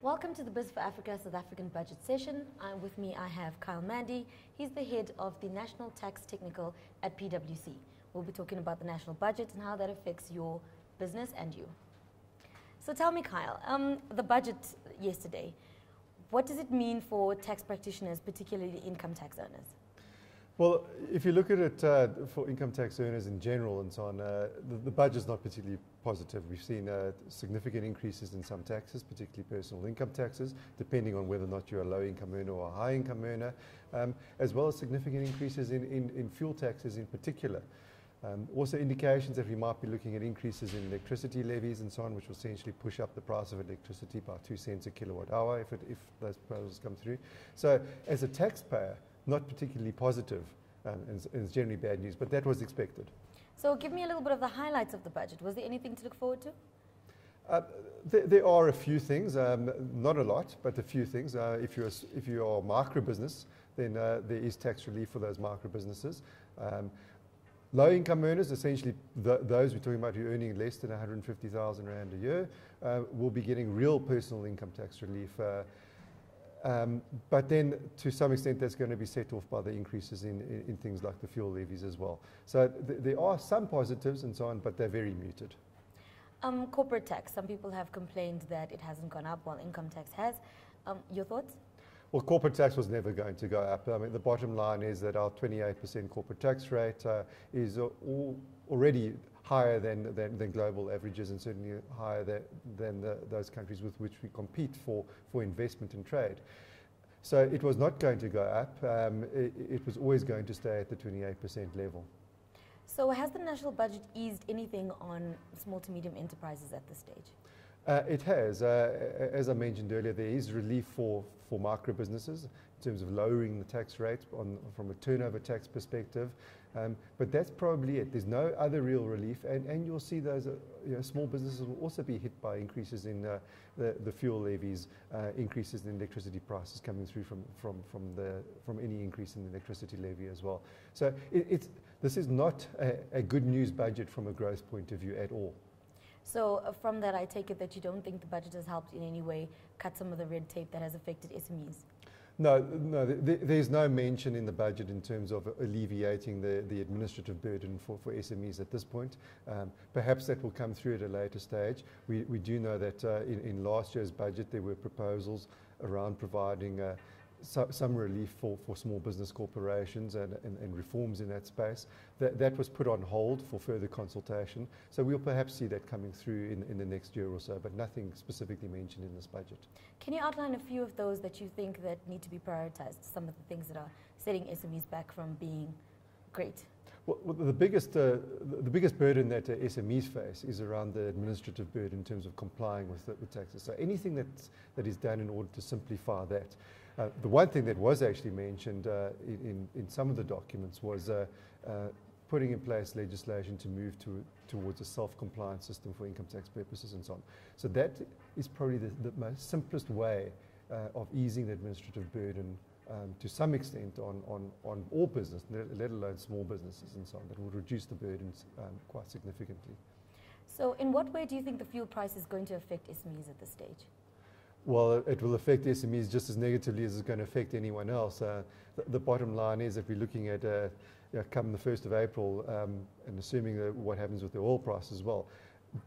Welcome to the Biz4Afrika South African budget session. With me I have Kyle Mandy. He's the head of the National Tax Technical at PwC. We'll be talking about the national budget and how that affects your business and you. So tell me, Kyle, the budget yesterday, what does it mean for tax practitioners, particularly income tax earners? Well, if you look at it for income tax earners in general and so on, the budget's not particularly positive. We've seen significant increases in some taxes, particularly personal income taxes, depending on whether or not you're a low income earner or a high income earner, as well as significant increases in fuel taxes in particular. Also indications that we might be looking at increases in electricity levies and so on, which will essentially push up the price of electricity by 2 cents a kilowatt hour if those proposals come through. So as a taxpayer, not particularly positive, and it's generally bad news, but that was expected. So give me a little bit of the highlights of the budget. Was there anything to look forward to? There are a few things, not a lot, but a few things. If you are a micro business, then there is tax relief for those micro businesses. Low income earners, essentially those we're talking about who are earning less than 150,000 Rand a year, will be getting real personal income tax relief. But then, to some extent, that's going to be set off by the increases in things like the fuel levies as well. So there are some positives and so on, but they're very muted. Corporate tax. Some people have complained that it hasn't gone up while income tax has. Your thoughts? Well, corporate tax was never going to go up. I mean, the bottom line is that our 28% corporate tax rate is already higher than global averages and certainly higher than those countries with which we compete for investment and trade. So it was not going to go up. It was always going to stay at the 28% level. So has the national budget eased anything on small to medium enterprises at this stage? It has. As I mentioned earlier, there is relief for micro businesses in terms of lowering the tax rate from a turnover tax perspective. But that's probably it. There's no other real relief, and you'll see those small businesses will also be hit by increases in the fuel levies, increases in electricity prices coming through from any increase in the electricity levy as well. So this is not a good news budget from a growth point of view at all. So from that, I take it that you don't think the budget has helped in any way cut some of the red tape that has affected SMEs? No, there's no mention in the budget in terms of alleviating the administrative burden for SMEs at this point. Perhaps that will come through at a later stage. We do know that in last year's budget there were proposals around providing some relief for small business corporations and reforms in that space. That was put on hold for further consultation. So we'll perhaps see that coming through in the next year or so, but nothing specifically mentioned in this budget. Can you outline a few of those that you think that need to be prioritized, some of the things that are setting SMEs back from being great? Well, the biggest burden that SMEs face is around the administrative burden in terms of complying with taxes. So anything that is done in order to simplify that. The one thing that was actually mentioned in some of the documents was putting in place legislation to move towards a self-compliant system for income tax purposes and so on. So that is probably the most simplest way of easing the administrative burden to some extent on all business, let alone small businesses and so on. That will reduce the burdens quite significantly. So in what way do you think the fuel price is going to affect SMEs at this stage? Well, it will affect SMEs just as negatively as it's going to affect anyone else. The bottom line is that we're looking at, come the 1st of April, and assuming that what happens with the oil price as well,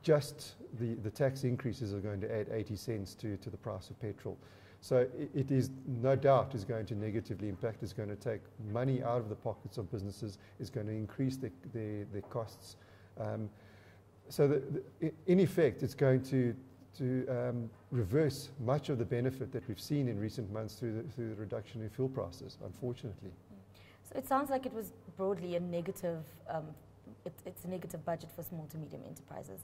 just the tax increases are going to add 80 cents to the price of petrol. So it is no doubt is going to negatively impact. It's going to take money out of the pockets of businesses. It's going to increase their costs. So in effect, it's going to reverse much of the benefit that we've seen in recent months through the reduction in fuel prices, unfortunately. So it sounds like it was broadly a negative, it's a negative budget for small to medium enterprises.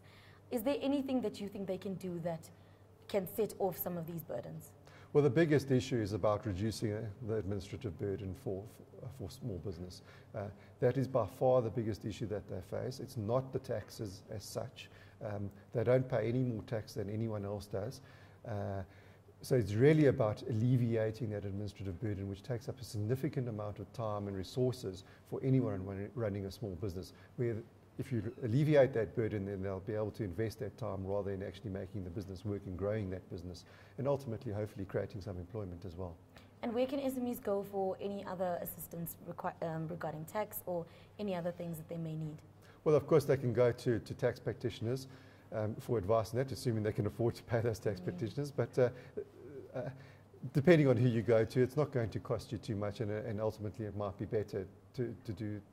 Is there anything that you think they can do that can set off some of these burdens? Well, the biggest issue is about reducing the administrative burden for small business. That is by far the biggest issue that they face. It's not the taxes as such. They don't pay any more tax than anyone else does. So it's really about alleviating that administrative burden, which takes up a significant amount of time and resources for anyone running a small business, where if you alleviate that burden, then they'll be able to invest that time rather than actually making the business work and growing that business, and ultimately, hopefully, creating some employment as well. And where can SMEs go for any other assistance regarding tax or any other things that they may need? Well, of course, they can go to tax practitioners for advice on that, assuming they can afford to pay those tax practitioners. But depending on who you go to, it's not going to cost you too much, and ultimately it might be better to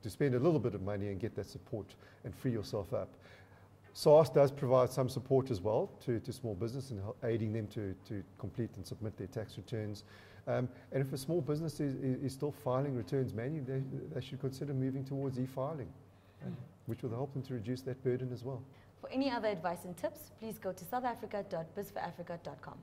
spend a little bit of money and get that support and free yourself up. SARS does provide some support as well to small business and aiding them to complete and submit their tax returns. And if a small business is still filing returns manually, they should consider moving towards e-filing, which will help them to reduce that burden as well. For any other advice and tips, please go to southafrica.biz4afrika.com.